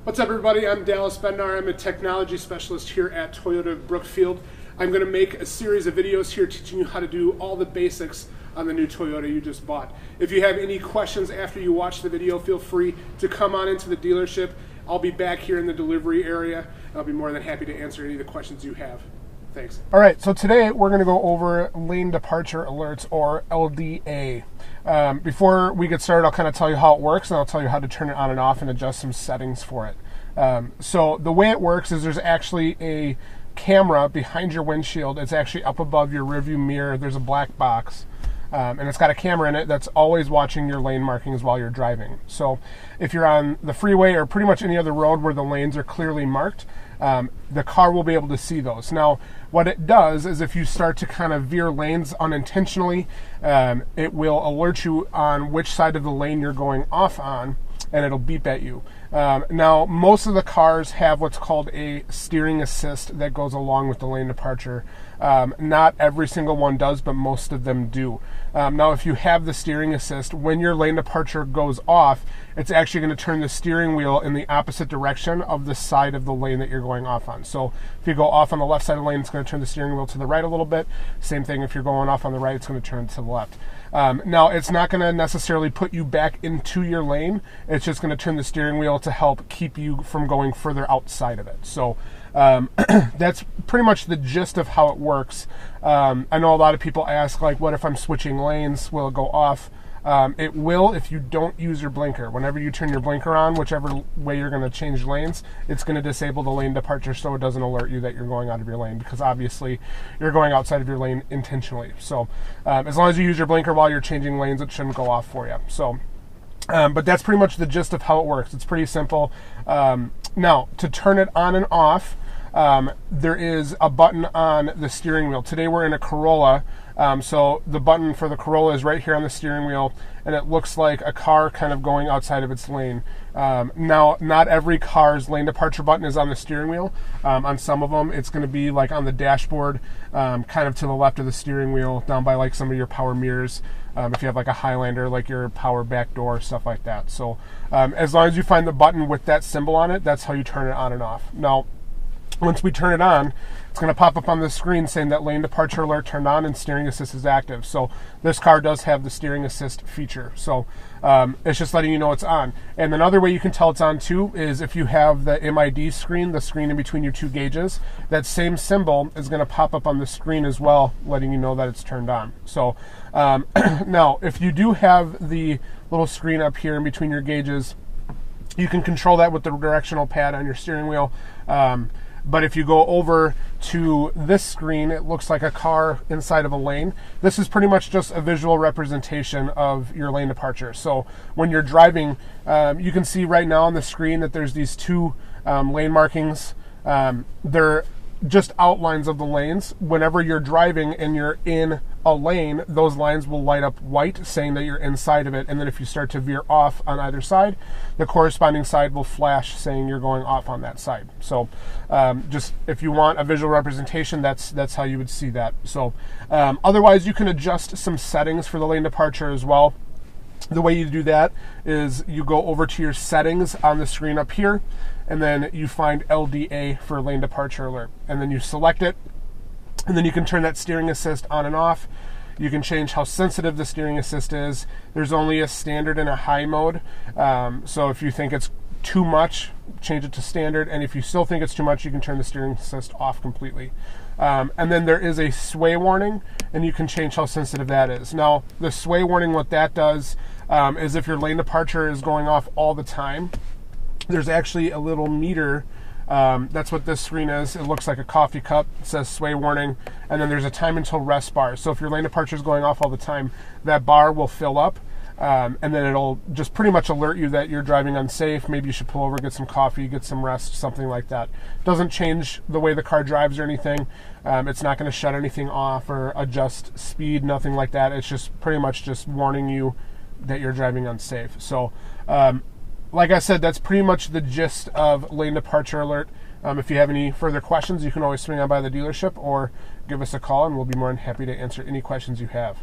What's up, everybody? I'm Dallas Bednar. I'm a technology specialist here at Toyota Brookfield. I'm going to make a series of videos here teaching you how to do all the basics on the new Toyota you just bought. If you have any questions after you watch the video, feel free to come on into the dealership. I'll be back here in the delivery area. I'll be more than happy to answer any of the questions you have. Thanks. All right, so today we're going to go over lane departure alerts, or LDA. Before we get started, I'll kind of tell you how it works, and I'll tell you how to turn it on and off and adjust some settings for it. So the way it works is there's actually a camera behind your windshield. It's actually up above your rearview mirror. There's a black box. And it's got a camera in it that's always watching your lane markings while you're driving. So if you're on the freeway or pretty much any other road where the lanes are clearly marked, the car will be able to see those. Now, what it does is if you start to kind of veer lanes unintentionally, it will alert you on which side of the lane you're going off on, and it'll beep at you. Now, most of the cars have what's called a steering assist that goes along with the lane departure. Not every single one does, but most of them do. Now, if you have the steering assist, when your lane departure goes off, it's actually going to turn the steering wheel in the opposite direction of the side of the lane that you're going off on. So if you go off on the left side of the lane, it's going to turn the steering wheel to the right a little bit. Same thing if you're going off on the right, it's going to turn to the left. Now, it's not going to necessarily put you back into your lane. It's just going to turn the steering wheel to help keep you from going further outside of it. So that's pretty much the gist of how it works. I know a lot of people ask, like, what if I'm switching lanes? Will it go off? It will if you don't use your blinker. Whenever you turn your blinker on, whichever way you're going to change lanes, it's going to disable the lane departure so it doesn't alert you that you're going out of your lane, because obviously you're going outside of your lane intentionally. So as long as you use your blinker while you're changing lanes, it shouldn't go off for you. So but that's pretty much the gist of how it works. It's pretty simple. Now, to turn it on and off, there is a button on the steering wheel. Today we're in a Corolla, so the button for the Corolla is right here on the steering wheel, and it looks like a car kind of going outside of its lane. Now, not every car's lane departure button is on the steering wheel. On some of them, it's going to be like on the dashboard, kind of to the left of the steering wheel, down by like some of your power mirrors. If you have like a Highlander, like your power back door, stuff like that. So as long as you find the button with that symbol on it, that's how you turn it on and off. Now, once we turn it on, it's going to pop up on the screen saying that lane departure alert turned on and steering assist is active. So this car does have the steering assist feature. So it's just letting you know it's on. And another way you can tell it's on too is if you have the MID screen, the screen in between your two gauges, that same symbol is going to pop up on the screen as well, letting you know that it's turned on. So now, if you do have the little screen up here in between your gauges, you can control that with the directional pad on your steering wheel. But if you go over to this screen, it looks like a car inside of a lane. This is pretty much just a visual representation of your lane departure. So when you're driving, you can see right now on the screen that there's these two lane markings. They're just outlines of the lanes. Whenever you're driving and you're in a lane, those lines will light up white, saying that you're inside of it. And then if you start to veer off on either side, the corresponding side will flash saying you're going off on that side. So just if you want a visual representation, that's how you would see that. So otherwise, you can adjust some settings for the lane departure as well. The way you do that is you go over to your settings on the screen up here, and then you find LDA for lane departure alert, and then you select it, and then you can turn that steering assist on and off. You can change how sensitive the steering assist is. There's only a standard and a high mode, so if you think it's too much, change it to standard, and if you still think it's too much, you can turn the steering assist off completely. And then there is a sway warning, and you can change how sensitive that is. Now, the sway warning, what that does is if your lane departure is going off all the time, there's actually a little meter. That's what this screen is. It looks like a coffee cup. It says sway warning, and then there's a time until rest bar. So if your lane departure is going off all the time, that bar will fill up. And then it'll just pretty much alert you that you're driving unsafe. Maybe you should pull over, get some coffee, get some rest, something like that. It doesn't change the way the car drives or anything. It's not going to shut anything off or adjust speed, nothing like that. It's just pretty much just warning you that you're driving unsafe. So like I said, that's pretty much the gist of lane departure alert. If you have any further questions, you can always swing on by the dealership or give us a call, and we'll be more than happy to answer any questions you have.